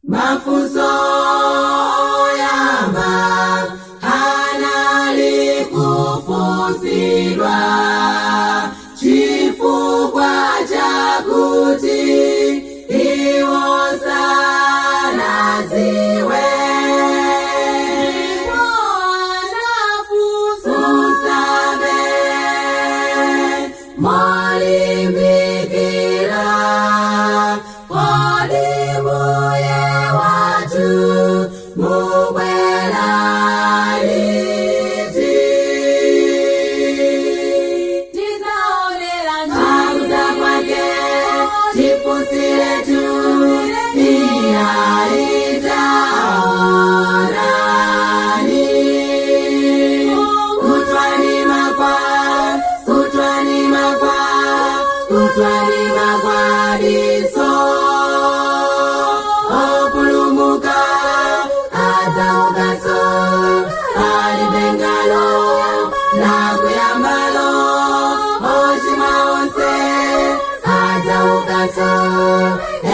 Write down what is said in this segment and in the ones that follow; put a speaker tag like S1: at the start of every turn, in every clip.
S1: mafuso yamba analikufusilwa chifukwa chakuti iwo sanaziwe molimbikira kodimuye watu mubwela liti tizaonera njabuza kwake tifusile tu iya itaonani kutwani magwadiso opulumuka azaugaso alibengalo nakuyambalo oshima onse azaugaso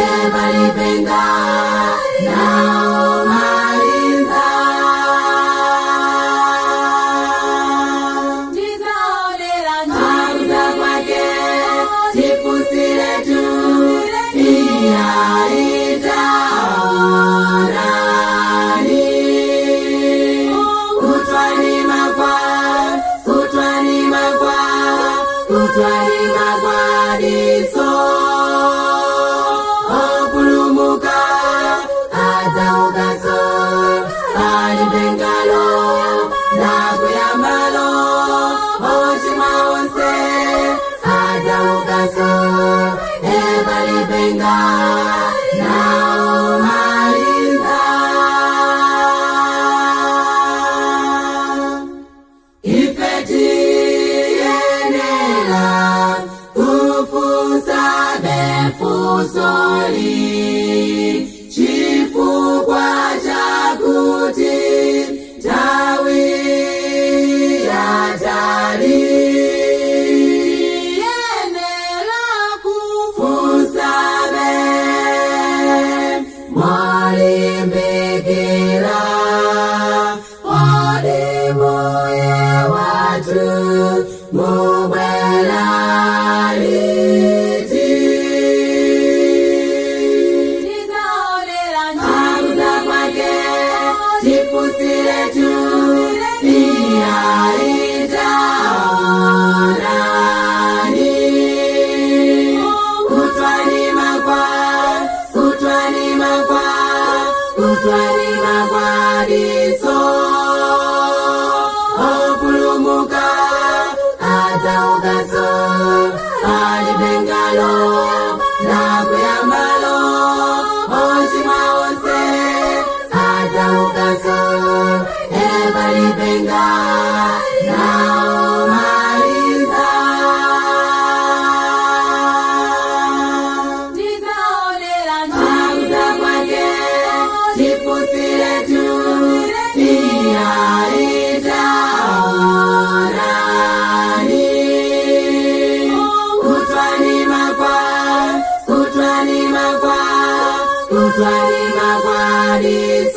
S1: ebalibenga nao malinza tizaonera njabuza kwake tifusile tu iya itaonani kutwani magwadiso opulumuka azaugaso alibengalo nakuyambalo oshima onse azaugaso ebalibenga nao malinza ifeti yenela kufusa befusoli chifukwa chakuti tawi yatali molimbikira kodimuye watu mubwela liti tizaonera njabuza kwake tifusile tu iya itaonani kutwani magwadiso opulumuka azaugaso alibengalo nakuyambalo oshima onse azaugaso ebalibenga nao malinza tizaonera njabuza kwake tifusile tu iya itaonani kutwani magwadiso